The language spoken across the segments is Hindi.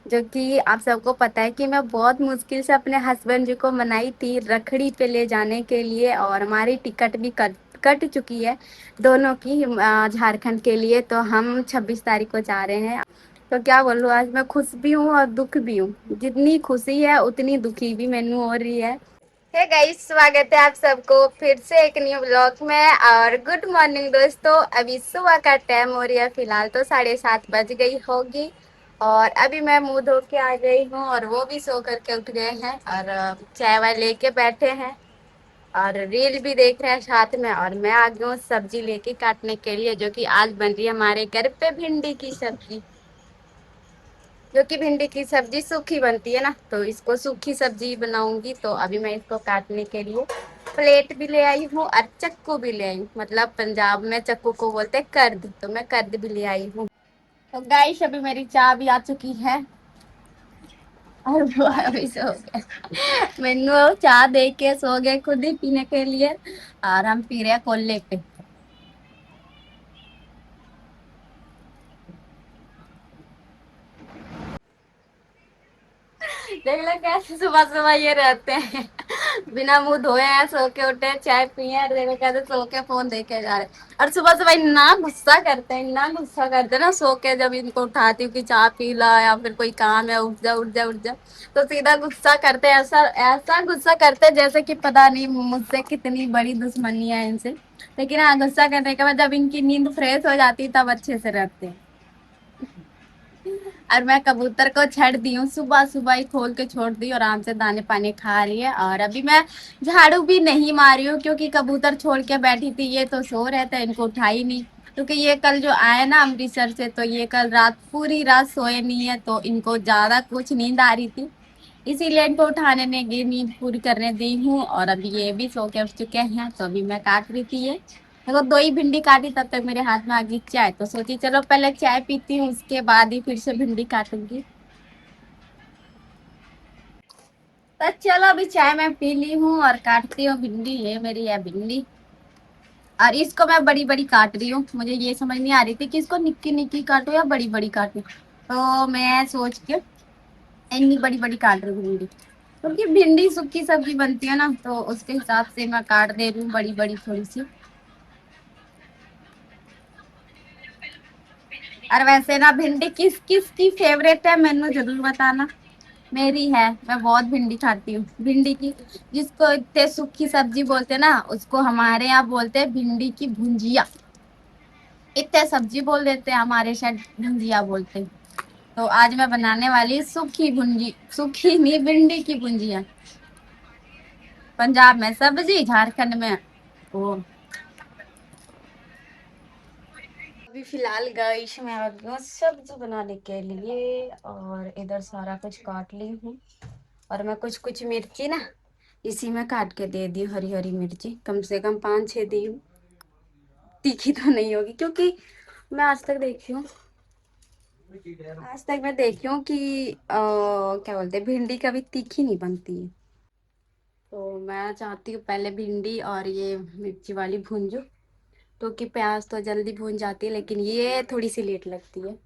जो कि आप सबको पता है कि मैं बहुत मुश्किल से अपने हस्बैंड जी को मनाई थी रखड़ी पे ले जाने के लिए, और हमारी टिकट भी कट कट चुकी है दोनों की, झारखंड के लिए। तो हम 26 तारीख को जा रहे हैं। तो क्या बोलूँ, आज मैं खुश भी हूँ और दुख भी हूँ। जितनी खुशी है उतनी दुखी भी मैनू हो रही है। हे गाइस, स्वागत है आप सबको फिर से एक न्यू ब्लॉग में। और गुड मॉर्निंग दोस्तों, अभी सुबह का टाइम हो रही है, फिलहाल तो 7:30 बज गई होगी। और अभी मैं मुंह धो के आ गई हूँ और वो भी सो करके उठ गए हैं, और चाय वाय लेके बैठे हैं और रील भी देख रहे हैं साथ में। और मैं आ गई हूँ सब्जी लेके काटने के लिए, जो कि आज बन रही है हमारे घर पे भिंडी की सब्जी। जो कि भिंडी की सब्जी सूखी बनती है ना, तो इसको सूखी सब्जी बनाऊंगी। तो अभी मैं इसको काटने के लिए प्लेट भी ले आई हूँ और चक्कू भी ले आई हूँ। मतलब पंजाब में चक्कू को बोलते हैं कर्द, तो मैं कर्द भी ले आई हूँ। तो गाइस, अभी मेरी चाय भी आ चुकी है और वो अभी सो गए। मैनू चाय दे के सो गए खुद ही पीने के लिए, और हम पी रहे हैं कोल्ले पे। देख लो कैसे सुबह सुबह ये रहते हैं। बिना मुंह धोए हैं, सो के उठे हैं, चाय पिए हैं, देखो कैसे सो के फोन देखे जा रहे हैं। और सुबह सुबह इतना गुस्सा करते हैं, इतना गुस्सा करते हैं ना सो के। जब इनको उठाती हूँ कि चाय पी ला या फिर कोई काम है, उठ जा उठ जा उठ जा, तो सीधा गुस्सा करते हैं। ऐसा ऐसा गुस्सा करते हैं जैसे कि पता नहीं मुझसे कितनी बड़ी दुश्मनी है इनसे। लेकिन हाँ, गुस्सा करने के बाद जब इनकी नींद फ्रेश हो जाती है तब अच्छे से रहते हैं। और मैं कबूतर को छड़ दी हूँ, सुबह सुबह ही खोल के छोड़ दी और आराम से दाने पानी खा रही है। और अभी मैं झाड़ू भी नहीं मारी हूँ, क्योंकि कबूतर छोड़ के बैठी थी, ये तो सो रहे थे, इनको उठाई नहीं। क्योंकि ये कल जो आए ना अमृतसर से, तो ये कल रात पूरी रात सोए नहीं है, तो इनको ज्यादा कुछ नींद आ रही थी, इसीलिए इनको उठाने ने की नींद पूरी करने दी हूँ। और अभी ये भी सो के उठ चुके हैं, तो अभी मैं काट रही थी ये। देखो, दो ही भिंडी काटी, तब तक मेरे हाथ में आ गई चाय, तो सोची चलो पहले चाय पीती हूँ, उसके बाद ही फिर से भिंडी काटूंगी। तो चलो, अभी चाय मैं पी ली हूँ और काटती हूँ भिंडी। ये मेरी है भिंडी, और इसको मैं बड़ी बड़ी काट रही हूँ। मुझे ये समझ नहीं आ रही थी कि इसको निक्की निक्की काटो या बड़ी बड़ी काटो, तो मैं सोच के इतनी बड़ी बड़ी काट रही हूँ भिंडी। क्योंकि भिंडी सूखी सब्जी बनती है ना, तो उसके हिसाब से मैं काट दे रही हूँ बड़ी बड़ी थोड़ी सी। और वैसे ना, भिंडी किस किस की फेवरेट है मैंने जरूर बताना। मेरी है, मैं बहुत भिंडी खाती हूँ। भिंडी की, जिसको इतने सूखी सब्जी बोलते हैं ना, उसको हमारे यहाँ बोलते हैं भिंडी की भुंजिया। इतने सब्जी बोल देते हैं, हमारे शायद भुंजिया बोलते हैं। तो आज मैं बनाने वाली सूखी भुंजी, सूखी नहीं, भिंडी की भुंजिया। पंजाब में सब्जी, झारखंड में वो। अभी फिलहाल गाइस मैं आ गई हूँ सब्जी बनाने के लिए, और इधर सारा कुछ काट ली हूँ। और मैं कुछ कुछ मिर्ची ना इसी में काट के दे दी, हरी हरी मिर्ची कम से कम 5-6 दी हूँ। तीखी तो नहीं होगी, क्योंकि मैं आज तक देखी हूँ, आज तक मैं देखी हूँ कि क्या बोलते हैं, भिंडी कभी तीखी नहीं बनती है। तो मैं चाहती हूँ पहले भिंडी और ये मिर्ची वाली भूंजो, क्योंकि प्याज तो जल्दी भून जाती है, लेकिन ये थोड़ी सी लेट लगती है।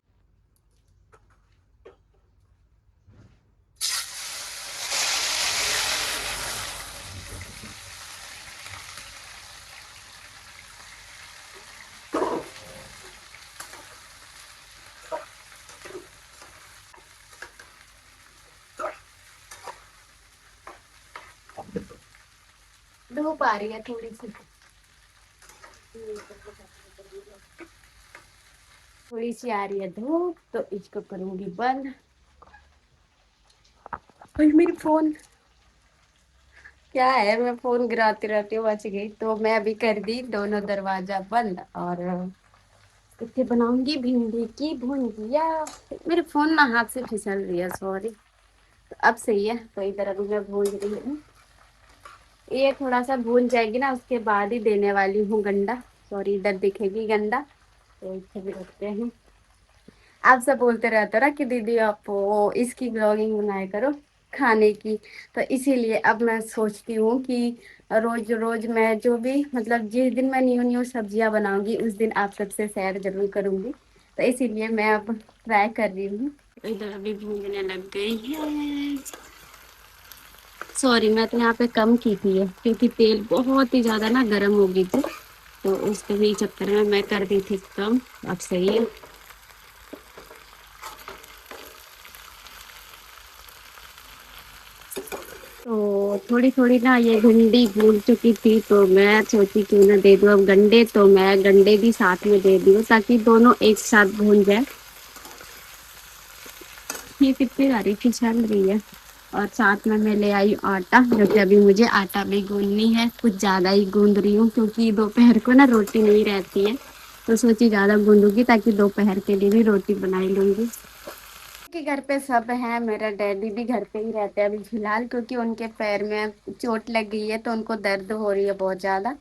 धूप आ रही है थोड़ी सी, थोड़ी सी आ रही है धूप, तो इसको करूंगी बंद। और मेरी फोन, क्या है, मैं फोन गिराती रहती हूँ, बच गई। तो मैं अभी कर दी दोनों दरवाजा बंद, और इसे बनाऊंगी भिंडी की भुंजिया। मेरे फोन ना हाथ से फिसल रही है, सॉरी। तो अब सही है, तो इधर अभी मैं भून रही हूँ। ये थोड़ा सा भून जाएगी ना, उसके बाद ही देने वाली हूँ गंडा। सॉरी, इधर दिखेगी गंडा, तो इसे भी रखते हैं। आप सब बोलते रहते हो ना कि दीदी आप वो इसकी ब्लॉगिंग बनाया करो, खाने की। तो इसीलिए अब मैं सोचती हूँ कि रोज रोज मैं जो भी, मतलब जिस दिन मैं न्यू न्यू सब्जियां बनाऊंगी उस दिन आप सबसे शेयर जरूर करूंगी। तो इसीलिए मैं अब ट्राई कर रही हूँ। इधर अभी भूनने लग गई है। सॉरी, मैं तो यहाँ पे कम की थी है क्योंकि तेल बहुत ही ज्यादा ना गर्म हो गई थी, तो उसके भी चक्कर में मैं कर दी थी कम। अब सही है। तो थोड़ी थोड़ी ना ये भिंडी भून चुकी थी, तो मैं सोची क्यों ना दे दूँ अब गंडे, तो मैं गंडे भी साथ में दे दूँ ताकि दोनों एक साथ भून जाए। ये कितनी सारी थी चल रही है। और साथ में मैं ले आई आटा, जो कि अभी मुझे आटा भी गूंदनी है, कुछ ज़्यादा ही गूंद रही हूँ क्योंकि दोपहर को ना रोटी नहीं रहती है, तो सोची ज़्यादा गूंदूंगी ताकि दोपहर के लिए भी रोटी बनाई लूँगी। के घर पे सब है, मेरा डैडी भी घर पे ही रहते हैं अभी फिलहाल, क्योंकि उनके पैर में चोट लग गई है तो उनको दर्द हो रही है बहुत ज़्यादा।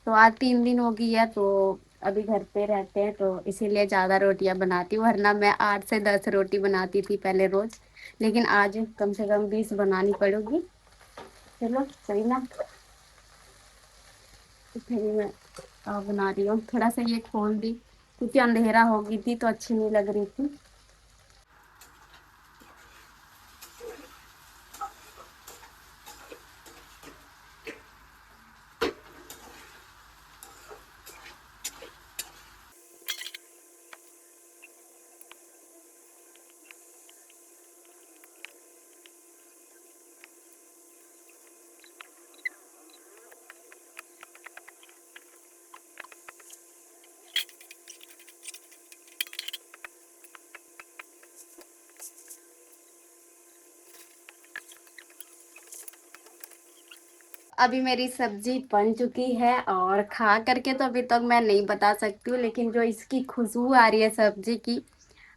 तो आज 3 दिन हो गई है, तो अभी घर पे रहते हैं, तो इसीलिए ज़्यादा रोटियां बनाती हूँ, वरना मैं 8 से 10 रोटी बनाती थी पहले रोज, लेकिन आज कम से कम 20 बनानी पड़ेगी। चलो सही ना। तो फिर मैं बना रही हूँ, थोड़ा सा ये खोल दी क्योंकि अंधेरा हो गई थी तो अच्छी नहीं लग रही थी। अभी मेरी सब्जी बन चुकी है और खा करके तो अभी तक मैं नहीं बता सकती हूँ, लेकिन जो इसकी खुशबू आ रही है सब्जी की,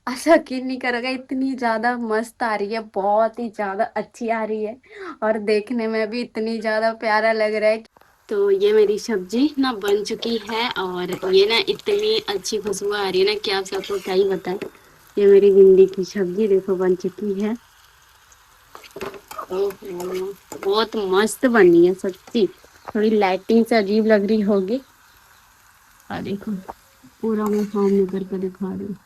आप यकीन नहीं करोगे, इतनी ज्यादा मस्त आ रही है, बहुत ही ज्यादा अच्छी आ रही है और देखने में भी इतनी ज्यादा प्यारा लग रहा है। तो ये मेरी सब्जी ना बन चुकी है और ये ना इतनी अच्छी खुशबू आ रही है ना कि आप सबको क्या ही बताएं। ये मेरी भिंडी की सब्जी देखो बन चुकी है। ओहो, बहुत मस्त बनी है सच्ची। थोड़ी लाइटिंग से अजीब लग रही होगी। और देखो, पूरा मैं सामने करके दिखा रही हूँ।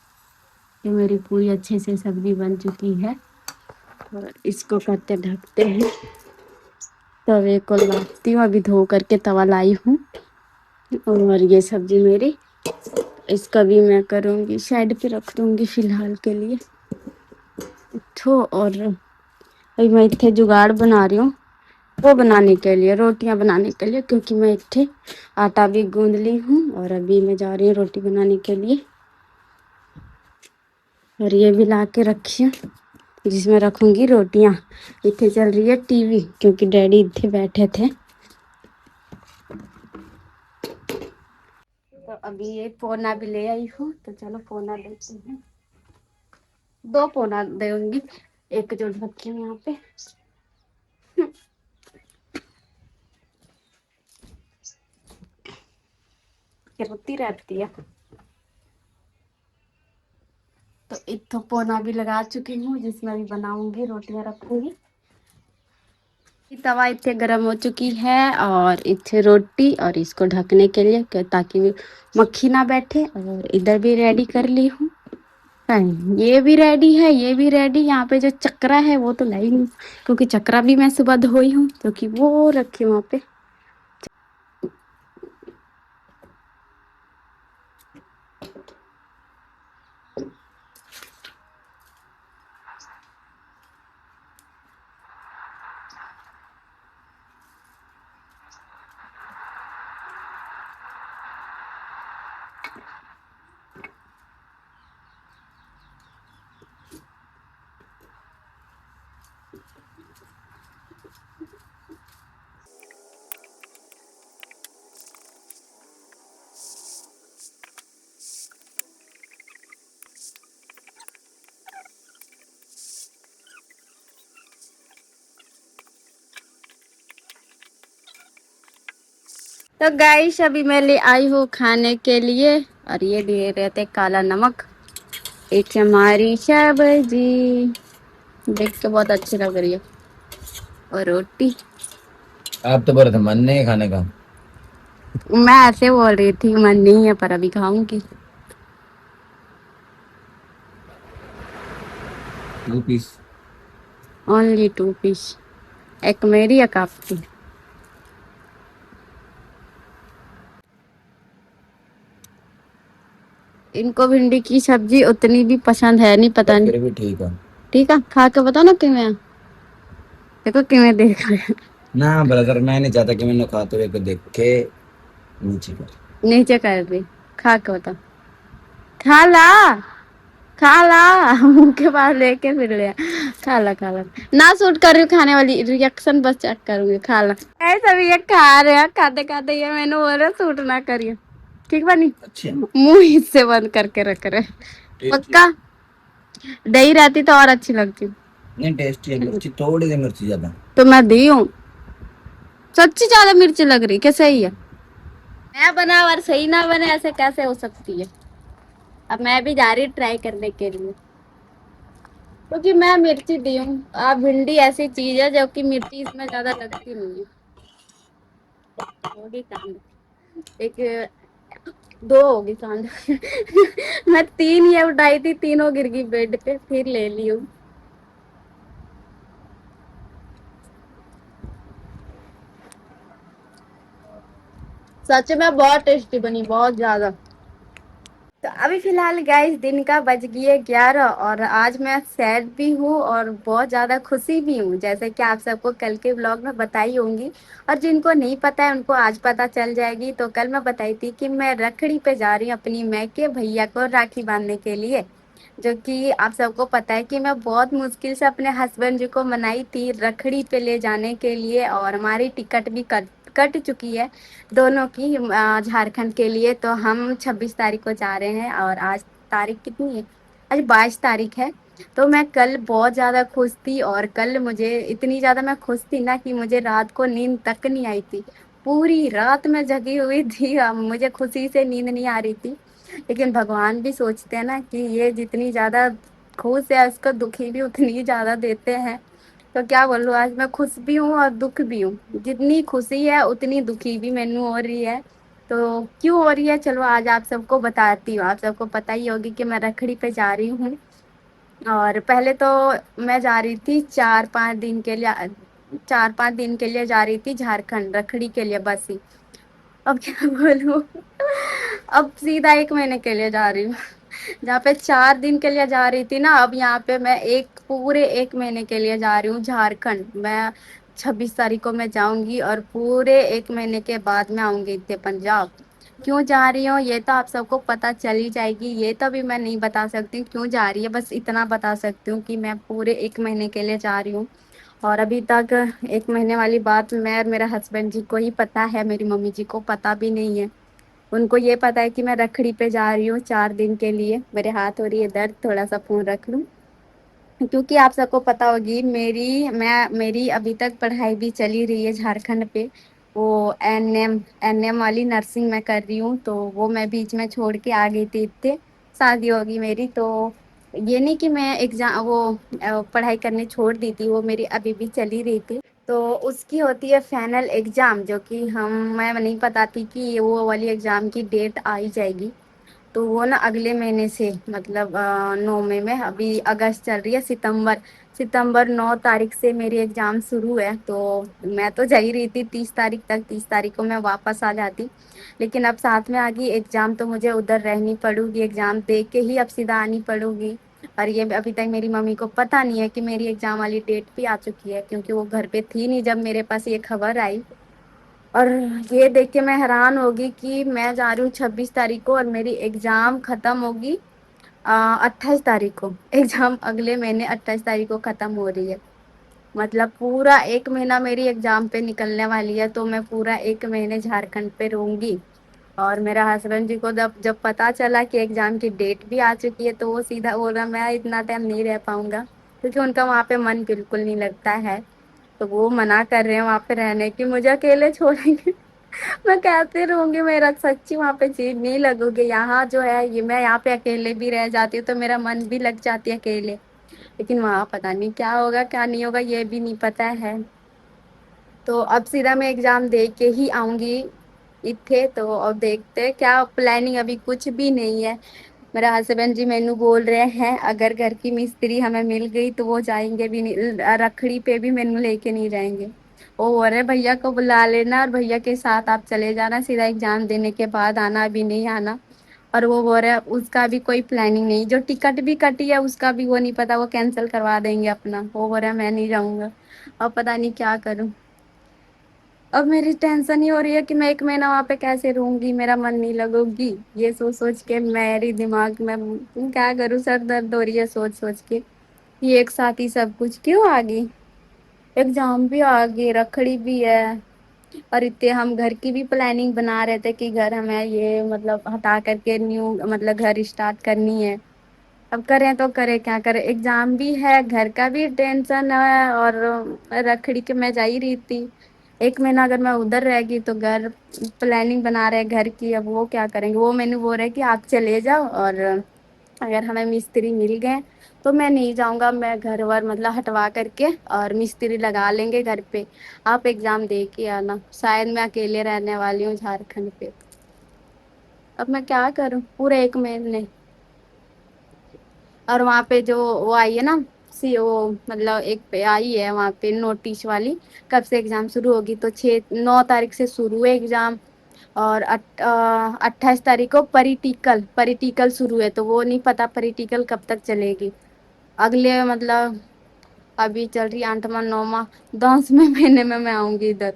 ये मेरी पूरी अच्छे से सब्जी बन चुकी है और इसको करते ढकते हैं। तवे को लगाती हूँ, अभी धो करके तवा लाई हूँ। और ये सब्जी मेरी, इसका भी मैं करूँगी साइड पे रख दूँगी फिलहाल के लिए। तो और अभी मैं इतने जुगाड़ बना रही हूँ वो बनाने के लिए, रोटियां बनाने के लिए, क्योंकि मैं इतने आटा भी गूंद ली हूँ और अभी मैं जा रही हूँ रोटी बनाने के लिए। और ये भी ला के रखी हूँ जिसमें रखूंगी रोटियां। इतने चल रही है टीवी क्योंकि डैडी इतने बैठे थे। तो अभी ये पोना भी ले आई हूँ, तो चलो पोना देती हूँ। 2 पोना दूंगी, एक जो रखी हूँ यहाँ पे। रोती रहती है। तो एक तो पोना भी लगा चुकी हूँ जिसमें भी बनाऊंगी, रोटियां रखूंगी। तवा इतने गर्म हो चुकी है और इतने रोटी और इसको ढकने के लिए ताकि मक्खी ना बैठे। और इधर भी रेडी कर ली हूँ। ये भी रेडी है, ये भी रेडी। यहाँ पे जो चक्रा है वो तो लाई नहीं, क्योंकि चक्रा भी मैं सुबह धोई हूँ, क्योंकि वो रखी वहाँ पे। तो गाइस अभी मैं ले आई हूँ खाने के लिए, और ये दिए रहते काला नमक। एक हमारी सब्जी देख के बहुत अच्छी लग रही है, और रोटी। आप तो बोल रहे थे मन नहीं है खाने का। मैं ऐसे बोल रही थी मन नहीं है, पर अभी खाऊंगी। 2 पीस। Only 2 piece. एक मेरी एक आपकी। इनको भिंडी की सब्जी उतनी भी पसंद है नहीं, पता पर नहीं। फिर भी ठीक है। ठीक है, खा के बताओ ना किਵੇਂ ਆ। देखो किਵੇਂ देख रहे हैं। ना ब्रदर, मैं नहीं चाहता कि मैंने खाते हुए को देख के नीचे कर। नीचे कर दी। खा के बताओ। खा ला। खा ला। मुंह के पास लेके फिर ले। खा ला खा ला। ना सूट कर रही हूँ खाने वाली, रिएक्शन बस चेक करूंगी। खा ला। ऐसा भी ये खा रहे हैं, खाते खाते ये मैंने बोल रहा सूट ना करिए। ठीक बनी। अच्छे। मुंह हिस्से बंद करके रख रहे। टेस्टी। पक्का। दही रहती तो और अच्छी लगती। नहीं टेस्टी है, मिर्ची थोड़ी सी, मिर्ची ज्यादा। तो मैं दी हूँ। सच्ची ज्यादा मिर्ची लग रही क्या? सही है। मैं बना और सही ना बने, ऐसे कैसे हो सकती है। अब मैं भी जा रही ट्राई करने के लिए, क्योंकि मैं मिर्ची दी हूँ। आप भिंडी ऐसी चीज है जो कि मिर्ची इसमें ज्यादा लगती नहीं है। होगी कांड। एक दो होगी कांड। मैं तीन ये उठाई थी, तीनों गिर गई बेड पे, फिर ले ली हूँ। सच में बहुत टेस्टी बनी, बहुत ज्यादा। तो अभी फिलहाल गाइस दिन का बज गए 11, और आज मैं सैड भी हूँ और बहुत ज़्यादा खुशी भी हूँ, जैसे कि आप सबको कल के व्लॉग में बताई होंगी। और जिनको नहीं पता है उनको आज पता चल जाएगी। तो कल मैं बताई थी कि मैं रखड़ी पे जा रही हूँ अपनी मैके भैया को राखी बांधने के लिए। जो कि आप सबको पता है कि मैं बहुत मुश्किल से अपने हस्बैंड जी को मनाई थी रखड़ी पे ले जाने के लिए, और हमारी टिकट भी कट चुकी है दोनों की, झारखंड के लिए। तो हम 26 तारीख को जा रहे हैं, और आज तारीख कितनी है? आज 22 तारीख है। तो मैं कल बहुत ज़्यादा खुश थी, और कल मुझे इतनी ज़्यादा मैं खुश थी ना कि मुझे रात को नींद तक नहीं आई थी। पूरी रात मैं जगी हुई थी, मुझे खुशी से नींद नहीं आ रही थी। लेकिन भगवान भी सोचते हैं ना कि ये जितनी ज़्यादा खुश है उसको दुखी भी उतनी ही ज़्यादा देते हैं। तो क्या बोलूँ, आज मैं खुश भी हूँ और दुख भी हूँ। जितनी खुशी है उतनी दुखी भी मैनू हो रही है। तो क्यों हो रही है, चलो आज आप सबको बताती हूँ। आप सबको पता ही होगी कि मैं रखड़ी पे जा रही हूँ। और पहले तो मैं जा रही थी 4-5 दिन के लिए, 4-5 दिन के लिए जा रही थी झारखंड रखड़ी के लिए बस ही। अब क्या बोलूँ। अब सीधा 1 महीने के लिए जा रही हूँ। जहाँ पे 4 दिन के लिए जा रही थी ना, अब यहाँ पे मैं एक पूरे 1 महीने के लिए जा रही हूँ झारखंड। मैं 26 तारीख को मैं जाऊंगी, और पूरे 1 महीने के बाद मैं आऊंगी इतने पंजाब। क्यों जा रही हूँ ये तो आप सबको पता चल ही जाएगी, ये तो अभी मैं नहीं बता सकती हूँ क्यों जा रही है। बस इतना बता सकती हूँ कि मैं पूरे 1 महीने के लिए जा रही हूँ। और अभी तक 1 महीने वाली बात मैं और मेरे हस्बैंड जी को ही पता है, मेरी मम्मी जी को पता भी नहीं है। उनको ये पता है कि मैं रखड़ी पे जा रही हूँ 4 दिन के लिए। मेरे हाथ हो रही है दर्द, थोड़ा सा फोन रख लूं। क्योंकि आप सबको पता होगी मेरी अभी तक पढ़ाई भी चली रही है झारखंड पे। वो एनएम वाली नर्सिंग मैं कर रही हूँ, तो वो मैं बीच में छोड़ के आ गई थी इतने। शादी होगी मेरी, तो ये नहीं कि मैं एग्जाम वो पढ़ाई करने छोड़ दी थी, वो मेरी अभी भी चली रही थी। तो उसकी होती है फाइनल एग्जाम, जो कि मैं नहीं पता थी कि वो वाली एग्जाम की डेट आ ही जाएगी। तो वो ना अगले महीने से, मतलब 9 मई में, अभी अगस्त चल रही है, सितंबर सितंबर 9 तारीख से मेरी एग्जाम शुरू है। तो मैं तो जा ही रही थी 30 तारीख तक, 30 तारीख को मैं वापस आ जाती। लेकिन अब साथ में आ गई एग्जाम, तो मुझे उधर रहनी पड़ूगी, एग्जाम दे के ही अब सीधा आनी पड़ूगी। और ये अभी तक मेरी मम्मी को पता नहीं है कि मेरी एग्जाम वाली डेट भी आ चुकी है, क्योंकि वो घर पे थी नहीं जब मेरे पास ये खबर आई। और ये देख के मैं हैरान होगी कि मैं जा रही हूँ 26 तारीख को, और मेरी एग्जाम खत्म होगी 28 तारीख को। एग्जाम अगले महीने 28 तारीख को खत्म हो रही है। मतलब पूरा 1 महीना मेरी एग्जाम पे निकलने वाली है, तो मैं पूरा 1 महीने झारखंड पे रहूंगी। और मेरा हस्बैंड जी को जब जब पता चला कि एग्जाम की डेट भी आ चुकी है, तो वो सीधा बोल रहा मैं इतना टाइम नहीं रह पाऊंगा, क्योंकि उनका वहाँ पे मन बिल्कुल नहीं लगता है। तो वो मना कर रहे हैं वहाँ पे रहने की, मुझे अकेले छोड़ेंगे। मैं कैसे रहूंगी, मेरा सच्ची वहाँ पे जी नहीं लगोगे। यहाँ जो है ये, मैं यहाँ पे अकेले भी रह जाती हूँ तो मेरा मन भी लग जाती है अकेले। लेकिन वहाँ पता नहीं क्या होगा क्या नहीं होगा, ये भी नहीं पता है। तो अब सीधा मैं एग्जाम दे के ही आऊंगी इथे। तो अब देखते हैं क्या प्लानिंग, अभी कुछ भी नहीं है। मेरे हस्बैंड जी मेनू बोल रहे हैं अगर घर की मिस्त्री हमें मिल गई तो वो जाएंगे भी नहीं, रखड़ी पे भी मेनू लेके नहीं जाएंगे। वो बोल रहे भैया को बुला लेना और भैया के साथ आप चले जाना, सीधा एग्जाम देने के बाद आना, अभी नहीं आना। और वो बोल रहे उसका भी कोई प्लानिंग नहीं, जो टिकट भी कटी है उसका भी वो नहीं पता, वो कैंसिल करवा देंगे अपना। वो बोल रहे मैं नहीं जाऊंगा। अब पता नहीं क्या करूं। अब मेरी टेंशन ही हो रही है कि मैं एक महीना वहां पे कैसे रहूंगी, मेरा मन नहीं लगूगी। ये सोच सोच के मेरी दिमाग में क्या करूं, सर दर्द हो रही है सोच सोच के। ये एक साथ ही सब कुछ क्यों आ गई। एग्जाम भी आ गई, रखड़ी भी है। और इतने हम घर की भी प्लानिंग बना रहे थे कि घर हमें ये मतलब हटा करके न्यू मतलब घर स्टार्ट करनी है। अब करें तो करें क्या करें, एग्जाम भी है, घर का भी टेंशन है, और रखड़ी के मैं जा ही रही थी। एक महीना अगर मैं उधर रह गई तो घर प्लानिंग बना रहे हैं घर की, अब वो क्या करेंगे। वो मैंने बोल रहे कि आप चले जाओ, और अगर हमें मिस्त्री मिल गए तो मैं नहीं जाऊंगा, मैं घर वर मतलब हटवा करके और मिस्त्री लगा लेंगे घर पे। आप एग्जाम दे के आना, शायद मैं अकेले रहने वाली हूँ झारखंड पे। अब मैं क्या करूँ पूरे एक महीने। और वहां पे जो वो आई है ना, सी वो मतलब एक पे आई है वहां पे नोटिस वाली, कब से एग्जाम शुरू होगी, तो 6-9 तारीख से शुरू है एग्जाम। और 28 तारीख को परिटिकल परिटिकल शुरू है, तो वो नहीं पता परिटिकल कब तक चलेगी। अगले मतलब अभी चल रही 8वां 9वां 10वें महीने में मैं आऊंगी इधर।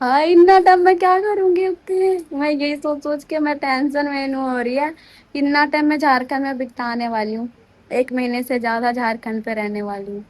हाँ इतना टाइम मैं क्या करूंगी उतने, मैं यही सोच सोच के मैं टेंशन में हो रही है। इतना टाइम मैं झारखंड में बिताने वाली हूँ, एक महीने से ज्यादा झारखंड पे रहने वाली हूँ।